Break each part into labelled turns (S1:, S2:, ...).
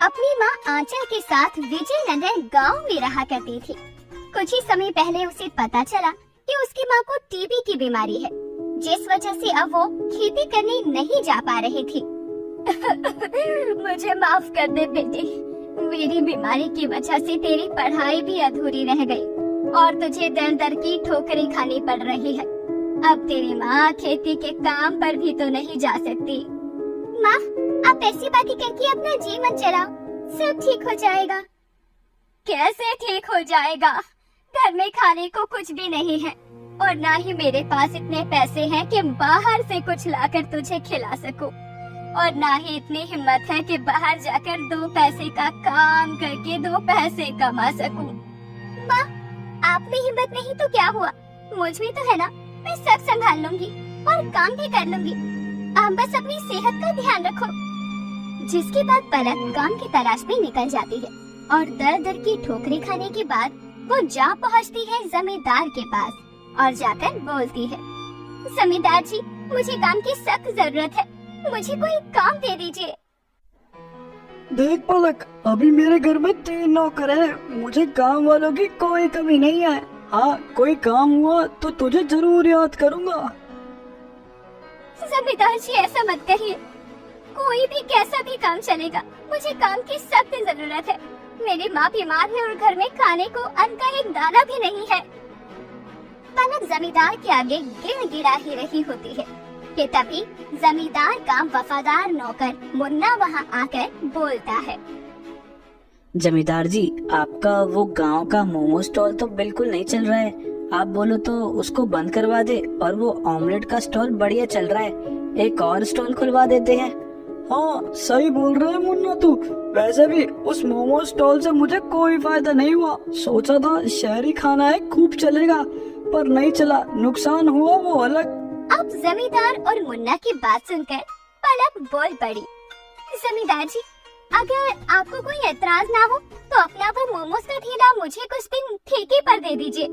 S1: अपनी माँ आंचल के साथ विजयनगर गांव में रहा करती थी। कुछ ही समय पहले उसे पता चला कि उसकी माँ को टीबी की बीमारी है, जिस वजह से अब वो खेती करने नहीं जा पा रही थी। मुझे माफ कर दे बेटी, मेरी बीमारी की वजह से तेरी पढ़ाई भी अधूरी रह गई और तुझे दर दर की ठोकरें खानी पड़ रही है। अब तेरी माँ खेती के काम पर भी तो नहीं जा सकती। माँ, आप ऐसी बातें करके अपना जीवन चलाओ, सब ठीक हो जाएगा। कैसे ठीक हो जाएगा? घर में खाने को कुछ भी नहीं है और ना ही मेरे पास इतने पैसे हैं कि बाहर से कुछ लाकर तुझे खिला सकूं, और ना ही इतनी हिम्मत है कि बाहर जाकर 2 पैसे का काम करके 2 पैसे कमा सकूं। माँ, आप में हिम्मत नहीं तो क्या हुआ, मुझ में तो है ना। मैं सब संभाल लूंगी और काम भी कर लूंगी। आप बस अपनी सेहत का ध्यान रखो। जिसके बाद पलक काम की तलाश में निकल जाती है और दर दर की ठोकरें खाने के बाद वो जा पहुंचती है जमींदार के पास और जाकर बोलती है, जमींदार जी, मुझे काम की सख्त जरूरत है, मुझे कोई काम दे दीजिए।
S2: देख पलक, अभी मेरे घर में 3 नौकर है, मुझे काम वालों की कोई कमी नहीं है। हाँ, कोई काम हुआ तो तुझे जरूर याद करूँगा।
S1: जमींदार जी, ऐसा मत कहिए, कोई भी कैसा भी काम चलेगा, मुझे काम की सख्त जरूरत है। मेरी माँ बीमार है और घर में खाने को अन्न का एक दाना भी नहीं है। पलक जमींदार के आगे गिड़गिड़ा ही रही होती है कि तभी जमींदार का वफादार नौकर मुन्ना वहाँ आकर बोलता है,
S3: जमींदार जी, आपका वो गांव का मोमो स्टॉल तो बिल्कुल नहीं चल रहा है। आप बोलो तो उसको बंद करवा दे, और वो ऑमलेट का स्टॉल बढ़िया चल रहा है, एक और स्टॉल खुलवा देते हैं।
S2: हाँ, सही बोल रहे है मुन्ना तू। वैसे भी उस मोमो स्टॉल से मुझे कोई फायदा नहीं हुआ। सोचा था शहरी खाना है, खूब चलेगा, पर नहीं चला, नुकसान हुआ वो अलग।
S1: अब जमींदार और मुन्ना की बात सुनकर पलक बोल पड़ी, जमींदार जी, अगर आपको कोई एतराज ना हो तो अपना वो मोमोज का ठेला मुझे कुछ दिन ठेके पर दे दीजिए,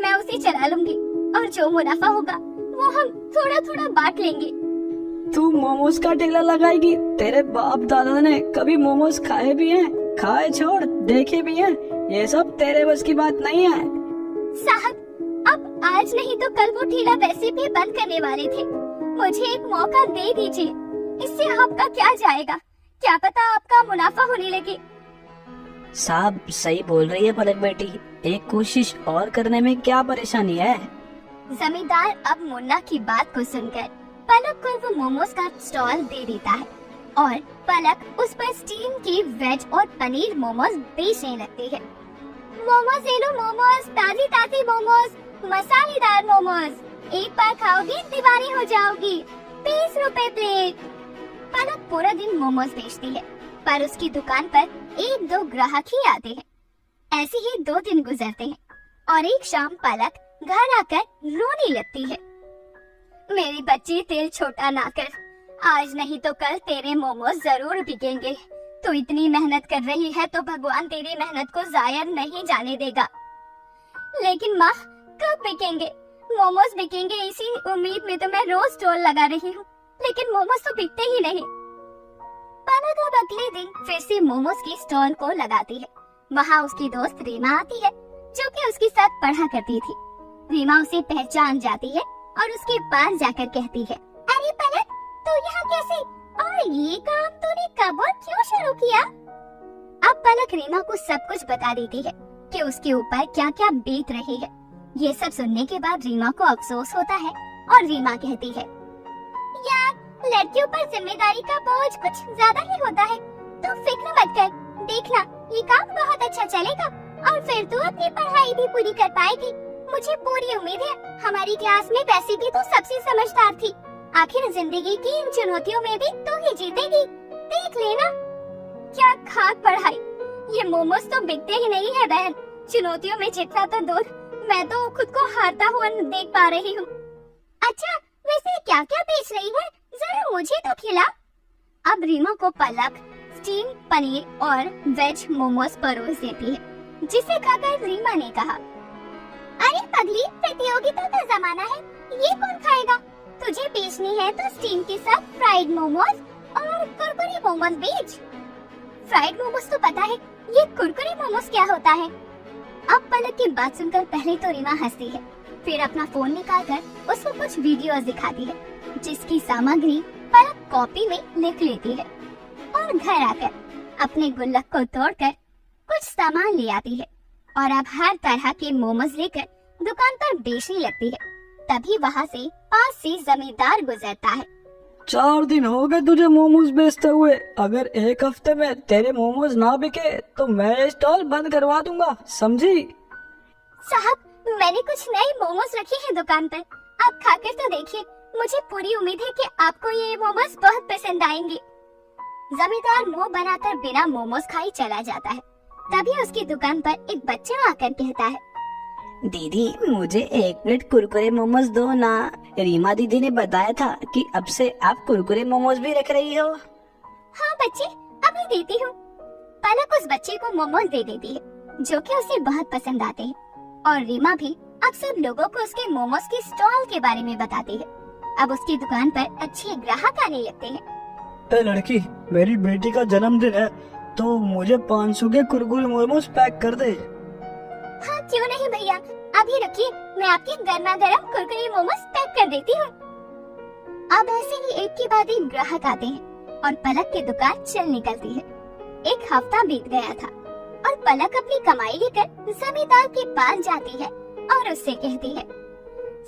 S1: मैं उसे चला लूंगी और जो मुनाफा होगा वो हम थोड़ा थोड़ा बांट लेंगे।
S2: तू मोमोज का ठेला लगाएगी? तेरे बाप दादा ने कभी मोमोज खाए भी हैं? खाए छोड़, देखे भी हैं। ये सब तेरे बस की बात नहीं है।
S1: साहब, अब आज नहीं तो कल वो ठेला वैसे भी बंद करने वाले थे, मुझे एक मौका दे दीजिए, इससे आपका क्या जाएगा, क्या पता आपका मुनाफा होने लगे।
S3: साहब सही बोल रही है पलक बेटी, एक कोशिश और करने में क्या परेशानी है।
S1: जमींदार अब मुन्ना की बात को सुनकर पलक को वो मोमोज का स्टॉल दे देता है और पलक उस पर स्टीम की वेज और पनीर मोमोज बेचने लगती है। मोमोज ले लो, मोमोज, ताजी ताजी मोमोज, मसालेदार मोमोज, एक बार खाओगी दीवानी हो जाओगी, 20 रुपए प्लेट। पलक पूरा दिन मोमोज बेचती है, पर उसकी दुकान पर 1-2 ग्राहक ही आते हैं। ऐसे ही 2 दिन गुजरते हैं और एक शाम पलक घर आकर रोने लगती है, मेरी बच्ची, दिल छोटा ना कर, आज नहीं तो कल तेरे मोमोज जरूर बिकेंगे। तू इतनी मेहनत कर रही है तो भगवान तेरी मेहनत को जाया नहीं जाने देगा। लेकिन माँ, कब बिकेंगे? मोमोज बिकेंगे इसी उम्मीद में तो मैं रोज स्टॉल लगा रही हूँ, लेकिन मोमोज तो बिकते ही नहीं। पलक अब अगले दिन फिर से मोमोज की स्टॉल को लगाती है। वहाँ उसकी दोस्त रीमा आती है, जो कि उसके साथ पढ़ा करती थी। रीमा उसे पहचान जाती है और उसके पास जाकर कहती है, अरे पलक, तू यहाँ कैसे, और ये काम तूने कब और क्यों शुरू किया? अब पलक रीमा को सब कुछ बता देती है कि उसके ऊपर क्या क्या बीत रही है। ये सब सुनने के बाद रीमा को अफसोस होता है और रीमा कहती है, यार, लड़कियों पर जिम्मेदारी का बोझ कुछ ज्यादा ही होता है, तू फिक्र मत कर, देखना ये काम बहुत अच्छा चलेगा और फिर तू अपनी पढ़ाई भी पूरी कर पाएगी। मुझे पूरी उम्मीद है, हमारी क्लास में वैसे भी तू सबसे समझदार थी, आखिर जिंदगी की इन चुनौतियों में भी तू ही जीतेगी, देख लेना। क्या खाक पढ़ाई, ये मोमोज तो बिकते ही नहीं है बहन, चुनौतियों में जितना तो दूर, मैं तो खुद को हारता हुआ देख पा रही हूँ। अच्छा, वैसे क्या क्या बेच रही है, जरा मुझे तो खिला। अब रीमा को पलक स्टीम पनीर और वेज मोमोज परोस देती है, जिसे खाकर रीमा ने कहा, अरे पगली, प्रतियोगिता का जमाना है, ये कौन खाएगा? तुझे बेचनी है तो स्टीम के साथ फ्राइड मोमोज और कुरकुरे मोमोज बेच। फ्राइड मोमोज तो पता है, ये कुरकुरे मोमोज क्या होता है? अब पलक की बात सुनकर पहले तो रीमा हंसती है, फिर अपना फोन निकालकर उसको कुछ वीडियोस दिखाती है, जिसकी सामग्री पलक कॉपी में लिख लेती है और घर आकर अपने गुल्लक को तोड़कर कुछ सामान ले आती है और अब हर तरह के मोमोज लेकर दुकान पर बेचने लगती है। तभी वहाँ से पास से जमींदार गुजरता है।
S2: 4 दिन हो गए तुझे मोमोज बेचते हुए। अगर एक हफ्ते में तेरे मोमोज ना बिके तो मैं स्टॉल बंद करवा दूंगा, समझी?
S1: साहब, मैंने कुछ नए मोमोज रखे हैं दुकान पर, आप खाकर तो देखिए। मुझे पूरी उम्मीद है कि आपको ये मोमोज बहुत पसंद आएंगे। जमींदार मुंह बनाकर बिना मोमोज खाए चला जाता है। तभी उसकी दुकान पर एक बच्चा आकर कहता है,
S3: दीदी मुझे 1 प्लेट कुरकुरे मोमोज दो ना। रीमा दीदी ने बताया था कि अब से आप कुरकुरे मोमोज भी रख रही हो।
S1: हाँ बच्चे, अभी देती हूँ। पलक उस बच्चे को मोमोज दे देती है, जो कि उसे बहुत पसंद आते हैं और रीमा भी अब सब लोगों को उसके मोमोज के स्टॉल के बारे में बताती है। अब उसकी दुकान पर अच्छे ग्राहक आने लगते हैं।
S2: ए लड़की, मेरी बेटी का जन्मदिन है तो मुझे 500 के कुरकुरे मोमोज पैक कर दे।
S1: हाँ क्यों नहीं भैया, अभी रखिए, मैं आपके गर्मा गर्म कुरकुरे मोमोज पैक कर देती हूँ। अब ऐसे ही एक के बाद एक ग्राहक आते हैं और पलक की दुकान चल निकलती है। एक हफ्ता बीत गया था और पलक अपनी कमाई लेकर जमींदार के पास जाती है और उससे कहती है,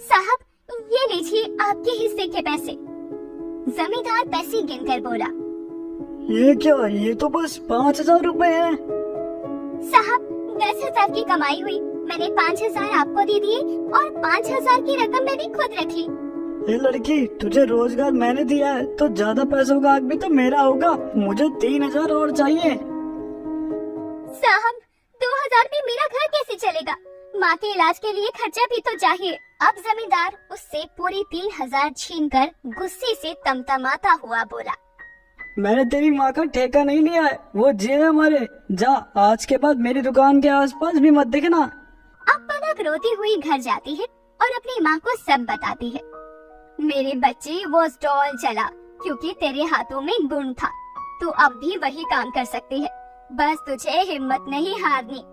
S1: साहब ये लीजिए आपके हिस्से के पैसे। जमींदार पैसे गिनकर बोला,
S2: ये क्या, ये तो बस 5000 रुपए है।
S1: साहब 10,000 की कमाई हुई, मैंने 5,000 आपको दे दिए और 5,000 की रकम मैंने खुद रख ली।
S2: ये लड़की, तुझे रोजगार मैंने दिया है तो ज्यादा पैसों का हक भी तो मेरा होगा। मुझे 3,000 और चाहिए।
S1: साहब 2,000 में मेरा घर कैसे चलेगा? माँ के इलाज के लिए खर्चा भी तो चाहिए। अब जमींदार उससे पूरी 3,000 छीनकर गुस्से से तमतमाता हुआ बोला,
S2: मैंने तेरी माँ का ठेका नहीं लिया है, वो जिए हमारे। जा, आज के बाद मेरी दुकान के आसपास भी मत दिखना।
S1: अब पलक रोती हुई घर जाती है और अपनी माँ को सब बताती है। मेरे बच्चे, वो स्टॉल चला क्योंकि तेरे हाथों में गुण था। तू अब भी वही काम कर सकती है, बस तुझे हिम्मत नहीं हारनी।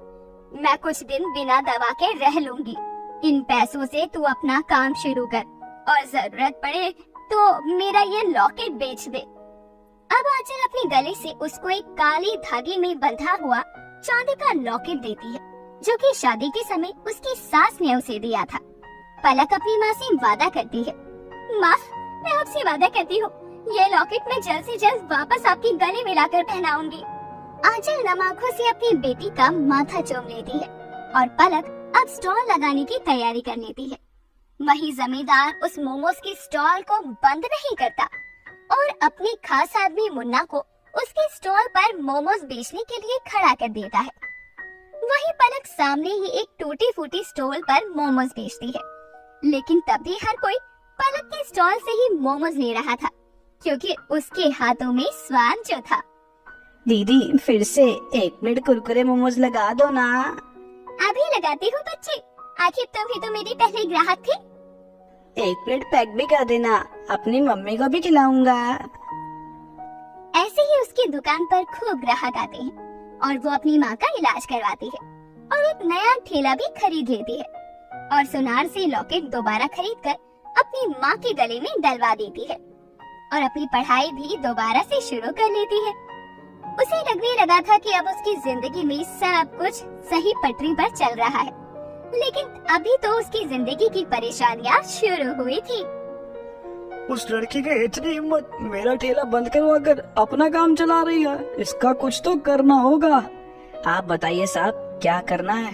S1: मैं कुछ दिन बिना दवा के रह लूंगी। इन पैसों से तू अपना काम शुरू कर और जरूरत पड़े तो मेरा ये लॉकेट बेच दे। अब आंचल अपने गले से उसको एक काले धागे में बंधा हुआ चांदी का लॉकेट देती है, जो कि शादी के समय उसकी सास ने उसे दिया था। पलक अपनी माँ से वादा करती है, माँ मैं आपसे वादा करती हूँ, ये लॉकेट मैं जल्द से जल्द वापस आपके गले में लाकर पहनाऊंगी। आंचल नम आंखों से अपनी बेटी का माथा चूम लेती है और पलक अब स्टॉल लगाने की तैयारी कर लेती है। वही जमींदार उस मोमोज की स्टॉल को बंद नहीं करता और अपने खास आदमी मुन्ना को उसके स्टॉल पर मोमोज बेचने के लिए खड़ा कर देता है। वही पलक सामने ही एक टूटी फूटी स्टॉल पर मोमोज बेचती है, लेकिन तब भी हर कोई पलक के स्टॉल से ही मोमोज ले रहा था, क्योंकि उसके हाथों में स्वाद जो था।
S3: दीदी फिर से 1 प्लेट कुरकुरे मोमोज लगा दो ना।
S1: अभी लगाती हूँ बच्चे, आखिर तुम ही तो मेरी पहले ग्राहक थी।
S3: 1 प्लेट पैक भी कर देना, अपनी मम्मी को भी खिलाऊंगा।
S1: ऐसे ही उसकी दुकान पर खूब ग्राहक आते हैं और वो अपनी माँ का इलाज करवाती है और एक नया ठेला भी खरीद लेती है और सुनार से लॉकेट दोबारा खरीदकर अपनी माँ के गले में डलवा देती है और अपनी पढ़ाई भी दोबारा से शुरू कर लेती है। उसे लगने लगा था कि अब उसकी जिंदगी में सब कुछ सही पटरी पर चल रहा है, लेकिन अभी तो उसकी जिंदगी की परेशानियाँ शुरू हुई थी।
S2: उस लड़की की इतनी हिम्मत, मेरा ठेला बंद करवा कर अपना काम चला रही है। इसका कुछ तो करना होगा।
S3: आप बताइए साहब, क्या करना है?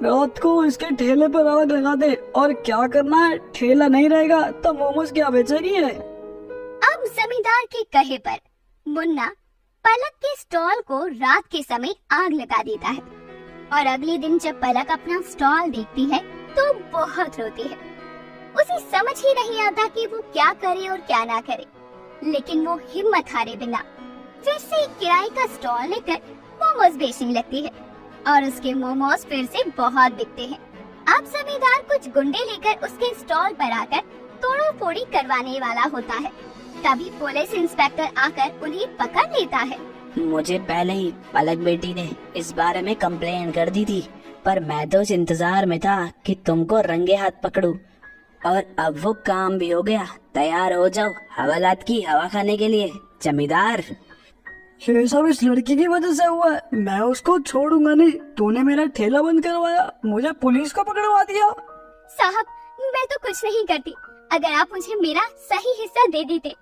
S2: रात को इसके ठेले पर आग लगा दे। और क्या करना है, ठेला नहीं रहेगा तो मोमोज क्या बेचेगी है?
S1: अब जमींदार के कहे पर मुन्ना पलक के स्टॉल को रात के समय आग लगा देता है और अगले दिन जब पलक अपना स्टॉल देखती है तो बहुत रोती है। उसे समझ ही नहीं आता कि वो क्या करे और क्या ना करे, लेकिन वो हिम्मत हारे बिना फिर से एक किराए का स्टॉल लेकर मोमोज बेचने लगती है और उसके मोमोज फिर से बहुत बिकते हैं। अब जमींदार कुछ गुंडे लेकर उसके स्टॉल पर आकर तोड़ा फोड़ी करवाने वाला होता है। तभी पुलिस इंस्पेक्टर आकर उन्हें पकड़ लेता है।
S3: मुझे पहले ही पलक बेटी ने इस बारे में कंप्लेन कर दी थी, पर मैं तो इस इंतजार में था कि तुमको रंगे हाथ पकड़ूं। और अब वो काम भी हो गया। तैयार हो जाओ हवालात की हवा खाने के लिए जमींदार।
S2: ये सब इस लड़की की वजह से हुआ है। मैं उसको छोड़ूंगा नहीं। तूने मेरा ठेला बंद करवाया, मुझे पुलिस को पकड़वा दिया।
S1: साहब, मैं तो कुछ नहीं करती। अगर आप मुझे मेरा सही हिस्सा दे देते।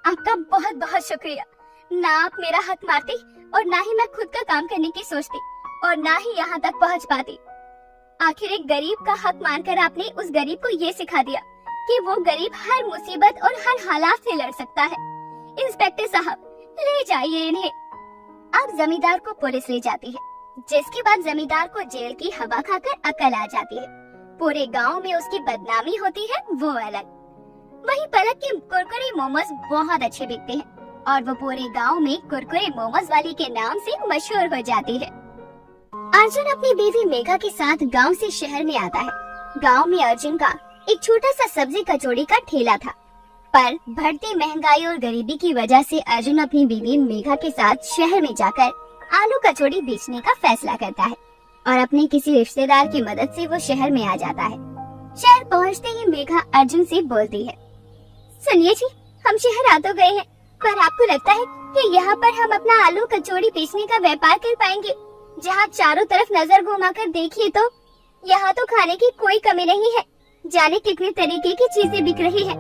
S1: आपका बहुत बहुत शुक्रिया। ना आप मेरा हक मारते और ना ही मैं खुद का काम करने की सोचती और ना ही यहाँ तक पहुँच पाती। आखिर एक गरीब का हक मानकर आपने उस गरीब को ये सिखा दिया कि वो गरीब हर मुसीबत और हर हालात से लड़ सकता है। इंस्पेक्टर साहब, ले जाइए इन्हें। अब जमींदार को पुलिस ले जाती है, जिसके बाद जमींदार को जेल की हवा खाकर अकल आ जाती है। पूरे गांव में उसकी बदनामी होती है, वो अलग। वहीं पलक के कुरकुरे मोमोज बहुत अच्छे बिकते हैं और वो पूरे गांव में कुरकुरे मोमोज वाली के नाम से मशहूर हो जाती है। अर्जुन अपनी बीवी मेघा के साथ गांव से शहर में आता है। गांव में अर्जुन का एक छोटा सा सब्जी कचौड़ी का ठेला था, पर बढ़ती महंगाई और गरीबी की वजह से अर्जुन अपनी बीवी मेघा के साथ शहर में जाकर आलू कचौड़ी बेचने का फैसला करता है और अपने किसी रिश्तेदार की मदद से वो शहर में आ जाता है। शहर पहुंचते ही मेघा अर्जुन से बोलती है, सुनिए जी, हम शहर आ तो गए हैं, पर आपको लगता है कि यहाँ पर हम अपना आलू कचौड़ी बेचने का व्यापार कर पाएंगे? जहाँ चारों तरफ नजर घुमाकर देखिए तो यहाँ तो खाने की कोई कमी नहीं है। जाने कितने तरीके की चीजें बिक रही है।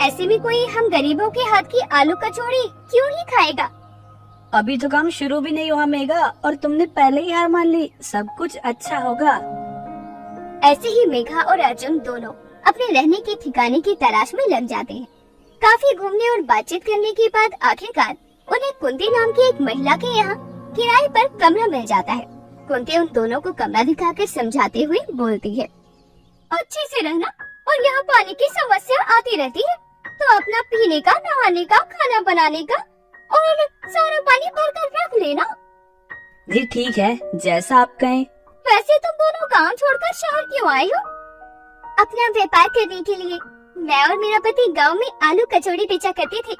S1: ऐसे में कोई हम गरीबों के हाथ की आलू कचौड़ी क्यों ही खाएगा?
S3: अभी तो काम शुरू भी नहीं हुआ मेघा और तुमने पहले ही हार मान ली। सब कुछ अच्छा होगा।
S1: ऐसे ही मेघा और अर्जुन दोनों अपने रहने के ठिकाने की तलाश में लग जाते हैं। काफी घूमने और बातचीत करने के बाद आखिरकार उन्हें कुंती नाम की एक महिला के यहाँ किराए पर कमरा मिल जाता है। कुंती उन दोनों को कमरा दिखाकर समझाते हुए बोलती है, अच्छे से रहना और यहाँ पानी की समस्या आती रहती है, तो अपना पीने का, नहाने का, खाना बनाने का और सारा पानी भर कर रख लेना।
S3: जी ठीक है, जैसा आप कहें।
S1: वैसे तुम दोनों गांव छोड़कर शहर क्यों आए हो? अपना व्यापार करने के लिए। मैं और मेरा पति गांव में आलू कचौड़ी बेचा करते थे,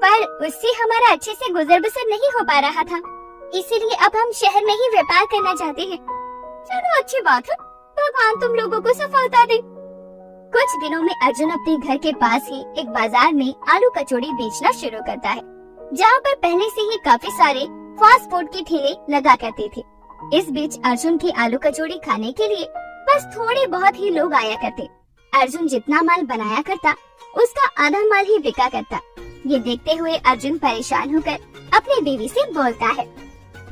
S1: पर उससे हमारा अच्छे से गुजर बसर नहीं हो पा रहा था, इसीलिए अब हम शहर में ही व्यापार करना चाहते हैं। चलो अच्छी बात है, भगवान तुम लोगों को सफलता दे। कुछ दिनों में अर्जुन अपने घर के पास ही एक बाजार में आलू कचौड़ी बेचना शुरू करता है, जहाँ पर पहले से ही काफी सारे फास्ट फूड के ठेले लगा करते थे। इस बीच अर्जुन की आलू कचौड़ी खाने के लिए बस थोड़े बहुत ही लोग आया करते। अर्जुन जितना माल बनाया करता, उसका आधा माल ही बिका करता। ये देखते हुए अर्जुन परेशान होकर अपनी बीवी से बोलता है,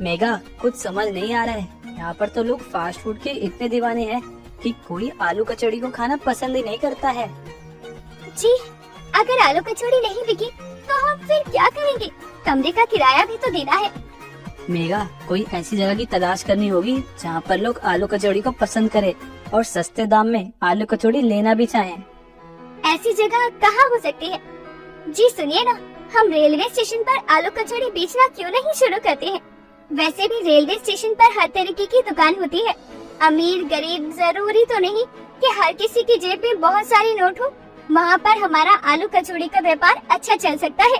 S3: मेघा, कुछ समझ नहीं आ रहा है। यहाँ पर तो लोग फास्ट फूड के इतने दीवाने हैं कि कोई आलू कचौड़ी को खाना पसंद ही नहीं करता है।
S1: जी, अगर आलू कचौड़ी नहीं बिकी तो हम फिर क्या करेंगे? कमरे का किराया भी तो देना है।
S3: मेघा, कोई ऐसी जगह की तलाश करनी होगी जहाँ पर लोग आलू कचौड़ी को पसंद करें और सस्ते दाम में आलू कचौड़ी लेना भी चाहें।
S1: ऐसी जगह कहाँ हो सकती है? जी सुनिए ना, हम रेलवे स्टेशन पर आलू कचौड़ी बेचना क्यों नहीं शुरू करते हैं? वैसे भी रेलवे स्टेशन पर हर तरीके की दुकान होती है। अमीर गरीब जरूरी तो नहीं कि हर किसी की जेब में बहुत सारे नोट हो। वहाँ पर हमारा आलू कचौड़ी का व्यापार अच्छा चल सकता है।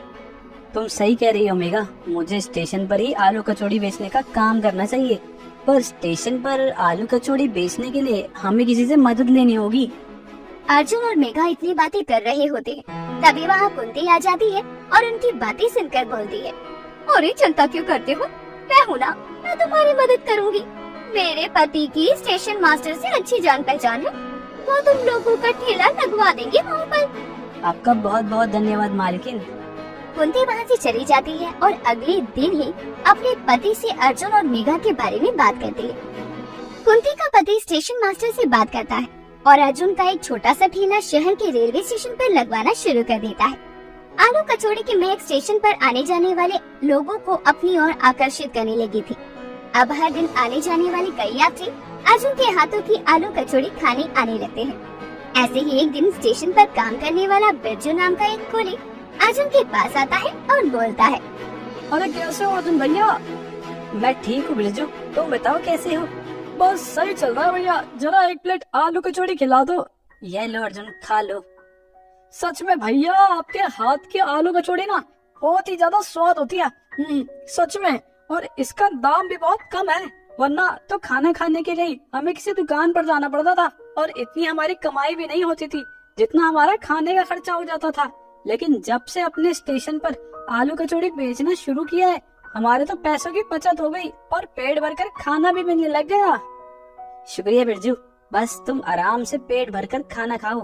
S3: तुम सही कह रही हो मेघा, मुझे स्टेशन पर ही आलू कचौड़ी बेचने का काम करना चाहिए, पर स्टेशन पर आलू कचौड़ी बेचने के लिए हमें किसी से मदद लेनी होगी।
S1: अर्जुन और मेघा इतनी बातें कर रहे होते हैं, तभी वहाँ कुंती आ जाती है और उनकी बातें सुनकर बोलती है, अरे चिंता क्यों करते हो? मैं हूँ ना, मैं तुम्हारी मदद करूँगी। मेरे पति की स्टेशन मास्टर से अच्छी जान पहचान है, वो तुम लोगों का ठेला लगवा देंगे वहाँ पर।
S3: आपका बहुत बहुत धन्यवाद मालकिन।
S1: कुंती वहाँ से चली जाती है और अगले दिन ही अपने पति से अर्जुन और मेघा के बारे में बात करती है। कुंती का पति स्टेशन मास्टर से बात करता है और अर्जुन का एक छोटा सा ठेला शहर के रेलवे स्टेशन पर लगवाना शुरू कर देता है। आलू कचौड़ी की महक स्टेशन पर आने जाने वाले लोगों को अपनी ओर आकर्षित करने लगी थी। अब हर दिन आने जाने वाले कई यात्री अर्जुन के हाथों की आलू कचौड़ी खाने आने लगते हैं। ऐसे ही एक दिन स्टेशन पर काम करने वाला बिरजू नाम का एक कुली अर्जुन के पास आता है और बोलता है,
S2: अरे कैसे हो अर्जुन भैया?
S3: मैं ठीक हूँ बिरजू, तुम बताओ कैसे हो?
S2: बस सही चल रहा है भैया, जरा एक प्लेट आलू कचौड़ी खिला दो।
S3: ये लो अर्जुन, खा लो।
S2: सच में भैया, आपके हाथ की आलू कचौड़ी ना बहुत ही ज्यादा स्वाद होती है। सच में और इसका दाम भी बहुत कम है। वरना तो खाना खाने के लिए हमें किसी दुकान पर जाना पड़ता था और इतनी हमारी कमाई भी नहीं होती थी जितना हमारा खाने का खर्चा हो जाता था। लेकिन जब से अपने स्टेशन पर आलू कचौड़ी बेचना शुरू किया है, हमारे तो पैसों की बचत हो गई और पेट भरकर खाना भी मिलने लग गया।
S3: शुक्रिया बिरजू, बस तुम आराम से पेट भरकर खाना खाओ।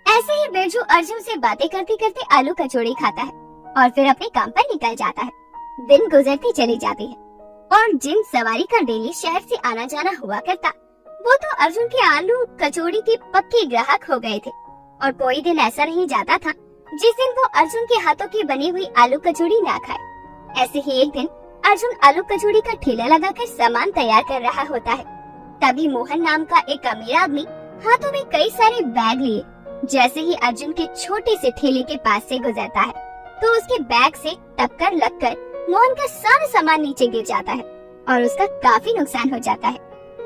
S1: ऐसे ही बिरजू अर्जुन से बातें करते करते आलू कचौड़ी खाता है और फिर अपने काम पर निकल जाता है। दिन गुजरती चली जाती है और जिन सवारी का डेली शहर से आना जाना हुआ करता, वो तो अर्जुन के आलू कचौड़ी के पक्के ग्राहक हो गए थे। और कोई दिन ऐसा नहीं जाता था जिस दिन वो अर्जुन के हाथों की बनी हुई आलू कचौड़ी ना खाए। ऐसे ही एक दिन अर्जुन आलू कचौड़ी का ठेला लगाकर सामान तैयार कर रहा होता है। तभी मोहन नाम का एक अमीर आदमी हाथों में कई सारे बैग लिए जैसे ही अर्जुन के छोटे से ठेले के पास से गुजरता है, तो उसके बैग से टक्कर लगकर मोहन का सारा सामान नीचे गिर जाता है और उसका काफी नुकसान हो जाता है।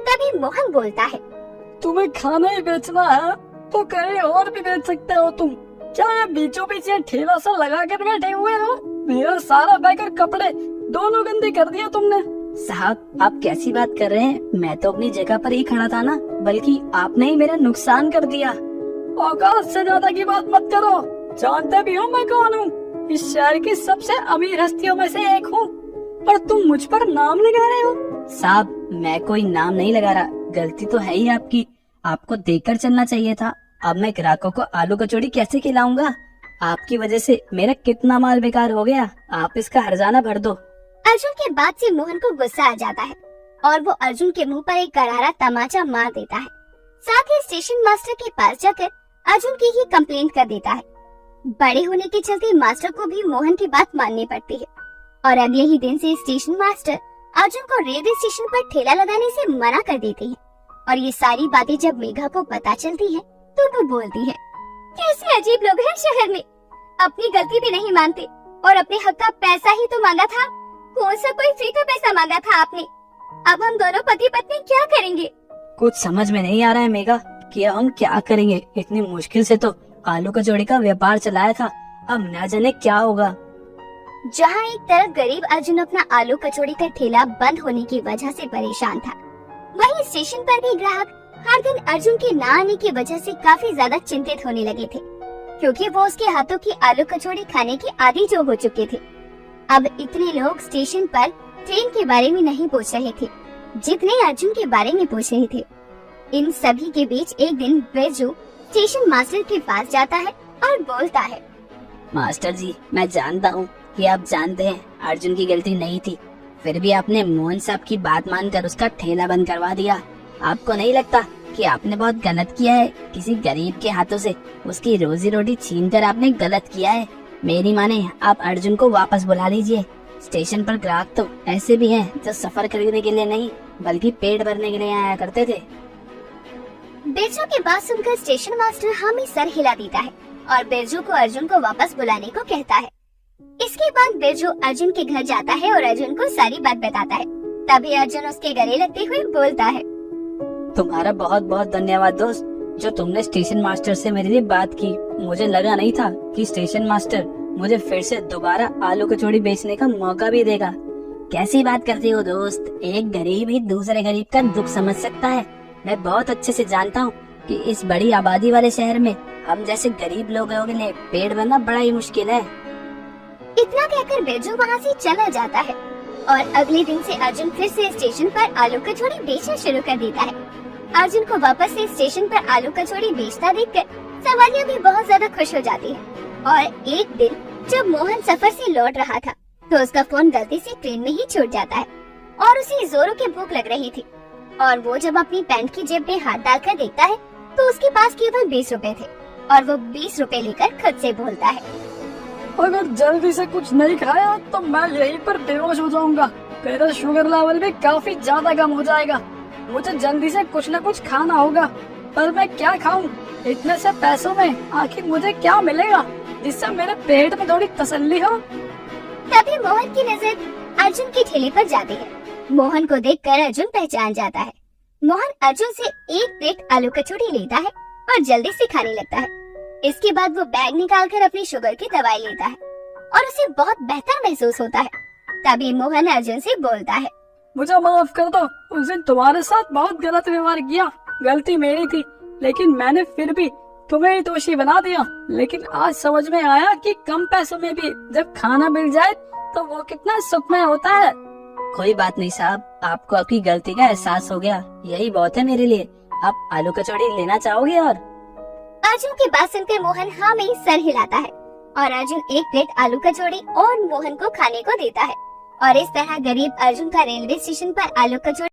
S1: तभी मोहन बोलता है,
S2: तुम्हें खाना ही बेचना है तो कहीं और भी बेच सकते हो तुम। क्या ये बीचों बीच ये ठेला सा लगा कर बैठे हुए हो? मेरा सारा बैग और कपड़े दोनों गंदे कर दिया तुमने।
S3: साहब, आप कैसी बात कर रहे हैं? मैं तो अपनी जगह पर ही खड़ा था ना, बल्कि आपने ही मेरा नुकसान कर दिया।
S2: औकात से ज्यादा की बात मत करो। जानते भी हो मैं कौन हूँ? इस शहर की सबसे अमीर हस्तियों में से एक हूँ, पर तुम मुझ पर नाम लगा रहे हो।
S3: साहब, मैं कोई नाम नहीं लगा रहा, गलती तो है ही आपकी। आपको देखकर चलना चाहिए था। अब मैं ग्राहकों को आलू कचौड़ी कैसे खिलाऊंगा? आपकी वजह से मेरा कितना माल बेकार हो गया। आप इसका हर्जाना भर दो।
S1: अर्जुन के बात से मोहन को गुस्सा आ जाता है और वो अर्जुन के मुंह पर एक करारा तमाचा मार देता है। साथ ही स्टेशन मास्टर के पास जाकर अर्जुन की ही कंप्लेंट कर देता है। बड़े होने के चलते मास्टर को भी मोहन की बात माननी पड़ती है और अगले ही दिन से स्टेशन मास्टर अर्जुन को रेलवे स्टेशन पर ठेला लगाने से मना कर देती है। और ये सारी बातें जब मेघा को पता चलती है तो वो बोलती है, कैसे अजीब लोग हैं शहर में, अपनी गलती भी नहीं मानते और अपने हक का पैसा ही तो मांगा था। कौन सा कोई फ्री का पैसा मांगा था आपने? अब हम दोनों पति पत्नी क्या करेंगे?
S3: कुछ समझ में नहीं आ रहा है मेघा कि अब हम क्या करेंगे। इतनी मुश्किल से तो आलू कचौड़ी का व्यापार चलाया था, अब न जाने क्या होगा।
S1: जहाँ एक तरफ गरीब अर्जुन अपना आलू कचौड़ी का ठेला बंद होने की वजह से परेशान था, वहीं स्टेशन पर भी ग्राहक हर दिन अर्जुन के न आने की वजह से काफी ज्यादा चिंतित होने लगे थे, क्योंकि वो उसके हाथों की आलू कचौड़ी खाने की आदी जो हो चुके थे। अब इतने लोग स्टेशन पर ट्रेन के बारे में नहीं पूछ रहे थे जितने अर्जुन के बारे में पूछ रहे थे। इन सभी के बीच एक दिन बिरजू स्टेशन मास्टर के पास जाता है और बोलता है,
S3: मास्टर जी, मैं जानता हूँ कि आप जानते हैं अर्जुन की गलती नहीं थी, फिर भी आपने मोहन साहब की बात मानकर उसका ठेला बंद करवा दिया। आपको नहीं लगता कि आपने बहुत गलत किया है? किसी गरीब के हाथों से उसकी रोजी रोटी छीनकर आपने गलत किया है। मेरी माने आप अर्जुन को वापस बुला लीजिए। स्टेशन पर ग्राहक तो ऐसे भी हैं जो सफर करने के लिए नहीं बल्कि पेट भरने के लिए आया करते थे।
S1: बिरजू की बात सुनकर स्टेशन मास्टर हामी सर हिला देता है और बिरजू को अर्जुन को वापस बुलाने को कहता है। इसके बाद बिरजू अर्जुन के घर जाता है और अर्जुन को सारी बात बताता है। तभी अर्जुन उसके गले लगते हुए बोलता है,
S3: तुम्हारा बहुत बहुत धन्यवाद दोस्त, जो तुमने स्टेशन मास्टर से मेरे लिए बात की। मुझे लगा नहीं था कि स्टेशन मास्टर मुझे फिर से दोबारा आलू कचौड़ी बेचने का मौका भी देगा। कैसी बात करते हो दोस्त, एक गरीब ही दूसरे गरीब का दुख समझ सकता है। मैं बहुत अच्छे से जानता हूँ कि इस बड़ी आबादी वाले शहर में हम जैसे गरीब लोगों के लिए पेट भरना बड़ा ही मुश्किल है।
S1: इतना कहकर बिरजू वहाँ से चला जाता है और अगले दिन से अर्जुन फिर से स्टेशन पर आलू कचौड़ी बेचना शुरू कर देता है। अर्जुन को वापस से स्टेशन पर आलू कचौड़ी बेचता देखकर सवारियाँ भी बहुत ज्यादा खुश हो जाती हैं। और एक दिन जब मोहन सफर से लौट रहा था तो उसका फोन गलती से ट्रेन में ही छूट जाता है और उसे जोरों की भूख लग रही थी। और वो जब अपनी पैंट की जेब में हाथ डालकर देखता है तो उसके पास केवल 20 रुपए थे और वो 20 रुपए लेकर खुद से बोलता है,
S2: अगर जल्दी से कुछ नहीं खाया तो मैं यहीं पर बेहोश हो जाऊंगा। मेरा शुगर लेवल भी काफी ज्यादा कम हो जाएगा। मुझे जल्दी से कुछ न कुछ खाना होगा, पर मैं क्या खाऊं? इतने से पैसों में आखिर मुझे क्या मिलेगा जिससे मेरे पेट में थोड़ी तसल्ली हो?
S1: तभी मोहन की नजर अर्जुन के ठेले पर जाती है। मोहन को देखकर अर्जुन पहचान जाता है। मोहन अर्जुन से एक प्लेट आलू कचौड़ी लेता है और जल्दी से खाने लगता है। इसके बाद वो बैग निकालकर अपनी शुगर की दवाई लेता है और उसे बहुत बेहतर महसूस होता है। तभी मोहन अर्जुन से बोलता है।
S2: मुझे माफ कर दो, उस दिन तुम्हारे साथ बहुत गलत व्यवहार किया, गलती मेरी थी, लेकिन मैंने फिर भी तुम्हें ही दोषी बना दिया। लेकिन आज समझ में आया कि कम पैसों में भी जब खाना मिल जाए तो वो कितना सुखमय होता है।
S3: कोई बात नहीं साहब, आपको आपकी गलती का एहसास हो गया, यही बहुत है मेरे लिए। आप आलू कचौड़ी लेना चाहोगे? और
S1: अर्जुन की बात सुनकर मोहन हाँ में सर हिलाता है और अर्जुन एक प्लेट आलू कचौड़ी और मोहन को खाने को देता है। और इस तरह गरीब अर्जुन का रेलवे स्टेशन पर आलू कचौड़ी